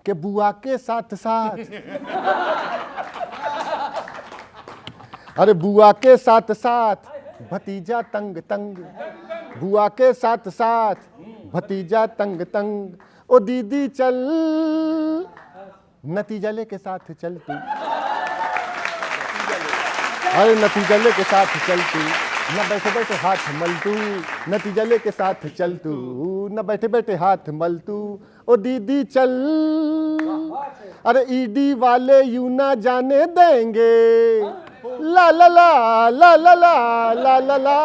कि बुआ के साथ साथ, अरे बुआ के साथ साथ भतीजा तंग तंग, बुआ के साथ साथ भतीजा तंग तंग, ओ दीदी चल नतीजा लेके साथ चल तू, अरे नतीजा लेके साथ चल तू, न बैठे बैठे हाथ मल तू, नतीजा लेके साथ चल तू, न बैठे बैठे हाथ मल तू, ओ दीदी चल, अरे ईडी वाले यूं ना जाने देंगे, ला ला ला ला ला ला ला ला ला,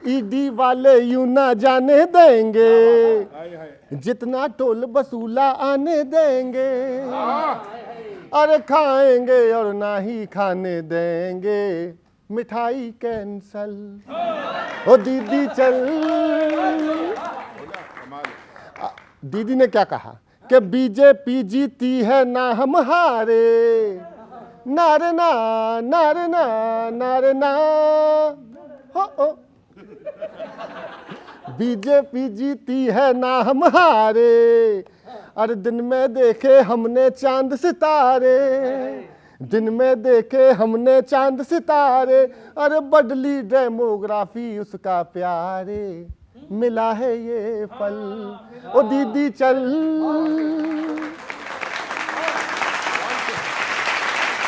ईडी वाले यूं ना जाने देंगे, जितना टोल वसूला आने देंगे, अरे खाएंगे और ना ही खाने देंगे, मिठाई कैंसल, ओ दीदी चल। दीदी ने क्या कहा कि बीजेपी जीती है ना हम हारे, नारे ना नारे ना नारे ना, हो बीजेपी जीती है ना हम हारे, अरे दिन में देखे हमने चांद सितारे, दिन में देखे हमने चांद सितारे, अरे बदली डेमोग्राफी उसका प्यारे, मिला है ये फल, ओ दीदी चल।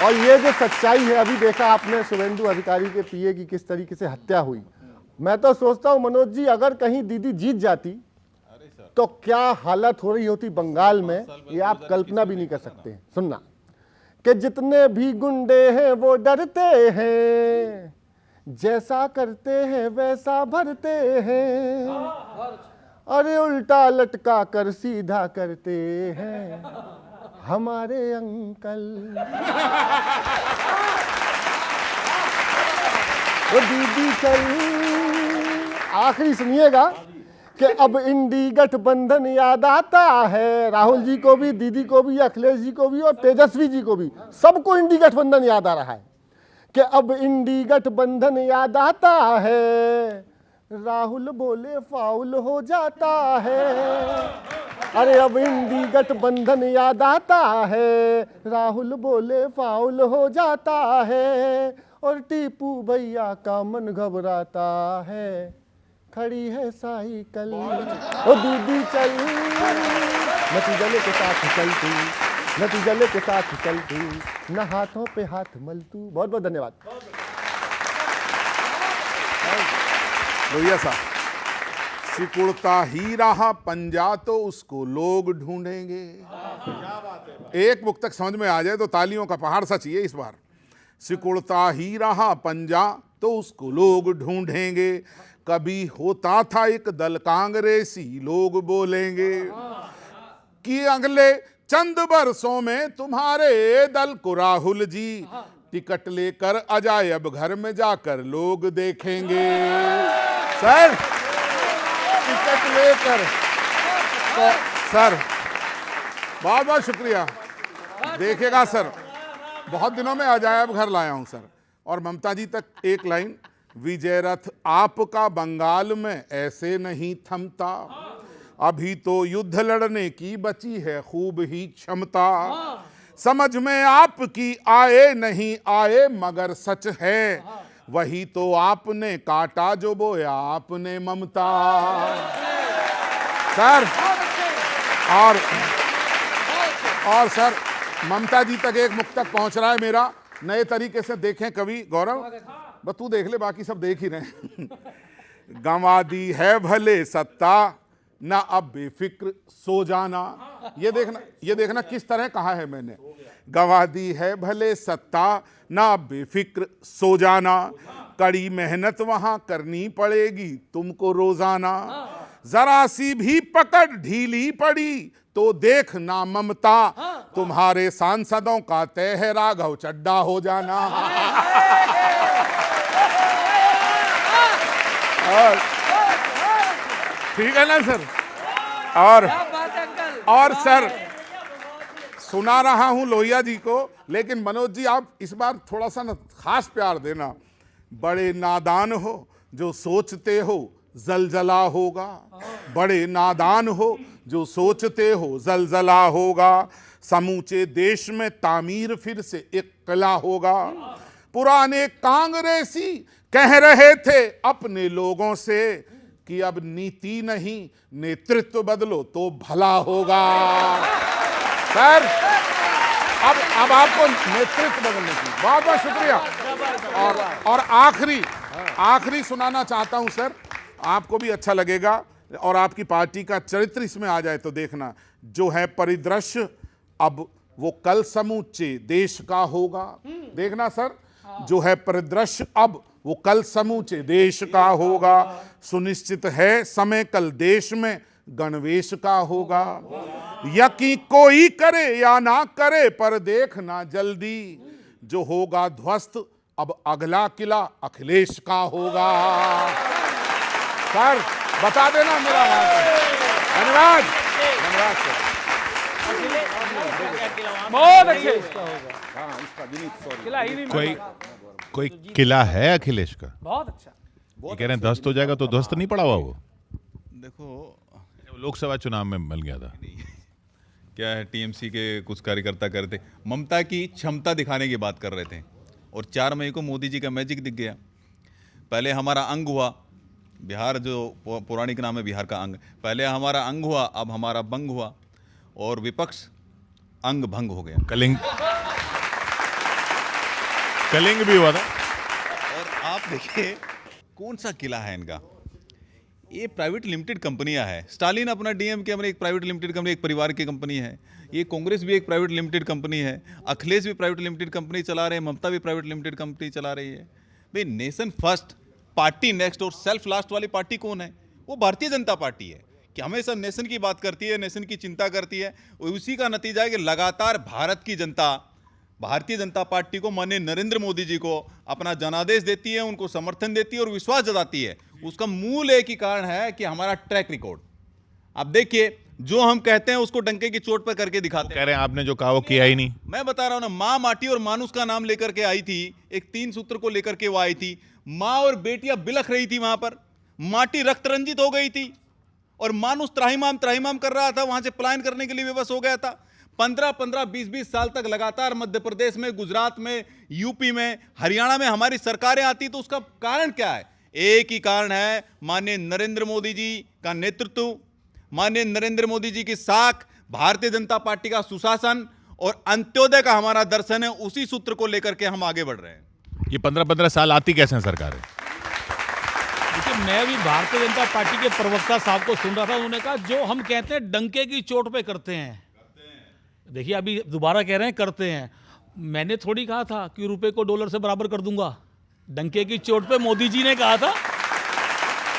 और ये जो सच्चाई है, अभी देखा आपने शुभेंदु अधिकारी के पीए की किस तरीके से हत्या हुई। मैं तो सोचता हूं मनोज जी, अगर कहीं दीदी जीत जाती तो क्या हालत हो रही होती बंगाल में, ये आप कल्पना भी नहीं कर सकते। सुनना कि जितने भी गुंडे हैं वो डरते हैं, जैसा करते हैं वैसा भरते हैं, अरे उल्टा लटका कर सीधा करते हैं हमारे अंकल, वो दीदी चल। आखिरी सुनिएगा कि अब इंडी गठबंधन याद आता है, राहुल जी को भी, दीदी को भी, अखिलेश जी को भी और तेजस्वी जी को भी, सबको इंडी गठबंधन याद आ रहा है कि अब इंडी गठबंधन याद आता है, राहुल बोले फाउल हो जाता है, अरे अब इंडी गठबंधन याद आता है, राहुल बोले फाउल हो जाता है, और टीपू भैया का मन घबराता है, खड़ी है साइकिल, ओ दीदी चल, नतीजा लेके साथ चल तू, नतीजा लेके साथ चल तू, न हाथों पे हाथ मल तू। बहुत बहुत धन्यवाद लोहिया साहब। सिकुड़ता ही रहा पंजा तो उसको लोग ढूंढेंगे। एक मुक्तक समझ में आ जाए तो तालियों का पहाड़ सा चाहिए इस बार। सिकुड़ता ही रहा पंजा तो उसको लोग ढूंढेंगे, कभी होता था एक दल कांग्रेसी लोग बोलेंगे कि अगले चंद बरसों में तुम्हारे दल को राहुल जी टिकट लेकर अजायब घर में जाकर लोग देखेंगे। सर टिकट लेकर तो सर बहुत बहुत शुक्रिया। देखेगा सर, बहुत दिनों में अजायब घर लाया हूं सर। और ममता जी तक एक लाइन, विजय रथ आपका बंगाल में ऐसे नहीं थमता, अभी तो युद्ध लड़ने की बची है खूब ही क्षमता, समझ में आपकी आए नहीं आए मगर सच है, वही तो आपने काटा जो बोया आपने ममता। सर और सर ममता जी तक एक मुक्तक पहुंच रहा है मेरा, नए तरीके से देखें कवि गौरव, बस तू देख ले, बाकी सब देख ही रहे। गंवा दी है भले सत्ता ना अब बेफिक्र सो जाना। ये देखना किस तरह कहा है मैंने। गंवा दी है भले सत्ता ना अब बेफिक्र सो जाना, कड़ी मेहनत वहां करनी पड़ेगी तुमको रोजाना, जरा सी भी पकड़ ढीली पड़ी तो देख ना ममता, तुम्हारे सांसदों का तय है राघव चड्डा हो जाना। और ठीक है ना सर। और सर सुना रहा हूं लोहिया जी को, लेकिन मनोज जी आप इस बार थोड़ा सा ना खास प्यार देना। बड़े नादान हो जो सोचते हो जलजला होगा, बड़े नादान हो जो सोचते हो जलजला होगा। समूचे देश में तामीर फिर से एक किला होगा। पुराने कांग्रेसी कह रहे थे अपने लोगों से कि अब नीति नहीं नेतृत्व बदलो तो भला होगा। सर अब आपको नेतृत्व बदलने की बहुत बहुत शुक्रिया। और आखिरी सुनाना चाहता हूं सर, आपको भी अच्छा लगेगा और आपकी पार्टी का चरित्र इसमें आ जाए तो देखना। जो है परिदृश्य अब वो कल समूचे देश का होगा। देखना सर, जो है परिदृश्य अब वो कल समूचे देश का होगा। सुनिश्चित है समय कल देश में गणवेश का होगा। यकीन कोई करे या ना करे पर देखना जल्दी, जो होगा ध्वस्त अब अगला किला अखिलेश का होगा। सर बता देना मेरा धन्यवाद। धन्यवाद सर, बहुत अच्छे। कोई किला है अखिलेश का? बहुत अच्छा। ये कह रहे हैं ध्वस्त हो जाएगा, तो ध्वस्त नहीं पड़ा हुआ वो? देखो लोकसभा चुनाव में मिल गया था। क्या है, टीएमसी के कुछ कार्यकर्ता करते ममता की क्षमता दिखाने की बात कर रहे थे और 4 मई को मोदी जी का मैजिक दिख गया। पहले हमारा अंग हुआ, बिहार जो पौराणिक नाम है बिहार का अंग, पहले हमारा अंग हुआ, अब हमारा बंग हुआ और विपक्ष अंग भंग हो गया। कलिंग भी हुआ था। और आप देखिए कौन सा किला है इनका। ये प्राइवेट लिमिटेड कंपनियां हैं। स्टालिन अपना डीएम के अपने एक प्राइवेट लिमिटेड कंपनी, एक परिवार की कंपनी है। ये कांग्रेस भी एक प्राइवेट लिमिटेड कंपनी है। अखिलेश भी प्राइवेट लिमिटेड कंपनी चला रहे हैं। ममता भी प्राइवेट लिमिटेड कंपनी चला रही है। भाई नेशन फर्स्ट, पार्टी नेक्स्ट और सेल्फ लास्ट वाली पार्टी कौन है? वो भारतीय जनता पार्टी है कि हमेशा नेशन की बात करती है, नेशन की चिंता करती है। उसी का नतीजा है कि लगातार भारत की जनता भारतीय जनता पार्टी को, माननीय नरेंद्र मोदी जी को अपना जनादेश देती है, उनको समर्थन देती है और विश्वास जताती है। उसका मूल एक ही कारण है कि हमारा ट्रैक रिकॉर्ड। आप देखिए, जो हम कहते हैं उसको डंके की चोट पर करके दिखाते हैं। कह रहे हैं आपने जो कहा वो किया ही नहीं। मैं बता रहा हूं ना, मां माटी और मानुष का नाम लेकर के आई थी, एक 3 सूत्र को लेकर के वो आई थी। मां और बेटियां बिलख रही थी वहां पर, माटी रक्त रंजित हो गई थी और मानुष त्राहिमाम कर रहा था, वहां से पलायन करने के लिए विवश हो गया था। 15-15, 20-20 साल तक लगातार मध्य प्रदेश में, गुजरात में, यूपी में, हरियाणा में हमारी सरकारें आती, तो उसका कारण क्या है? एक ही कारण है, माननीय नरेंद्र मोदी जी का नेतृत्व, माननीय नरेंद्र मोदी जी की साख, भारतीय जनता पार्टी का सुशासन और अंत्योदय का हमारा दर्शन है। उसी सूत्र को लेकर के हम आगे बढ़ रहे हैं। ये 15-15 साल आती कैसे हैं सरकारें? देखिए, मैं भी भारतीय जनता पार्टी के प्रवक्ता साहब को सुन रहा था। उन्होंने कहा जो हम कहते हैं डंके की चोट पे करते हैं। देखिए, अभी दोबारा कह रहे हैं करते हैं। मैंने थोड़ी कहा था कि रुपए को डॉलर से बराबर कर दूंगा। डंके की चोट पे मोदी जी ने कहा था।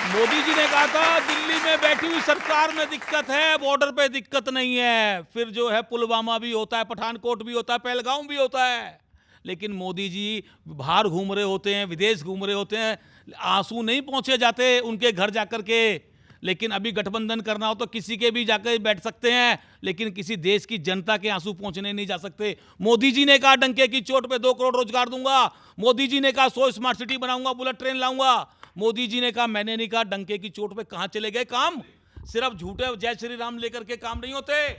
मोदी जी ने कहा था दिल्ली में बैठी हुई सरकार में दिक्कत है, बॉर्डर पे दिक्कत नहीं है। फिर जो है पुलवामा भी होता है, पठानकोट भी होता है, पहलगाम भी होता है। लेकिन मोदी जी बाहर घूम रहे होते हैं, विदेश घूम रहे होते हैं, आंसू नहीं पहुंचे जाते उनके घर जाकर के। लेकिन अभी गठबंधन करना हो तो किसी के भी जाकर बैठ सकते हैं, लेकिन किसी देश की जनता के आंसू पहुंचने नहीं जा सकते। मोदी जी ने कहा डंके की चोट पे 2 करोड़ रोजगार दूंगा। मोदी जी ने कहा 100 स्मार्ट सिटी बनाऊंगा, बुलेट ट्रेन लाऊंगा। मोदी जी ने कहा, मैंने नहीं कहा। डंके की चोट पे कहां चले गए काम? सिर्फ झूठे जय श्री राम लेकर के काम नहीं होते।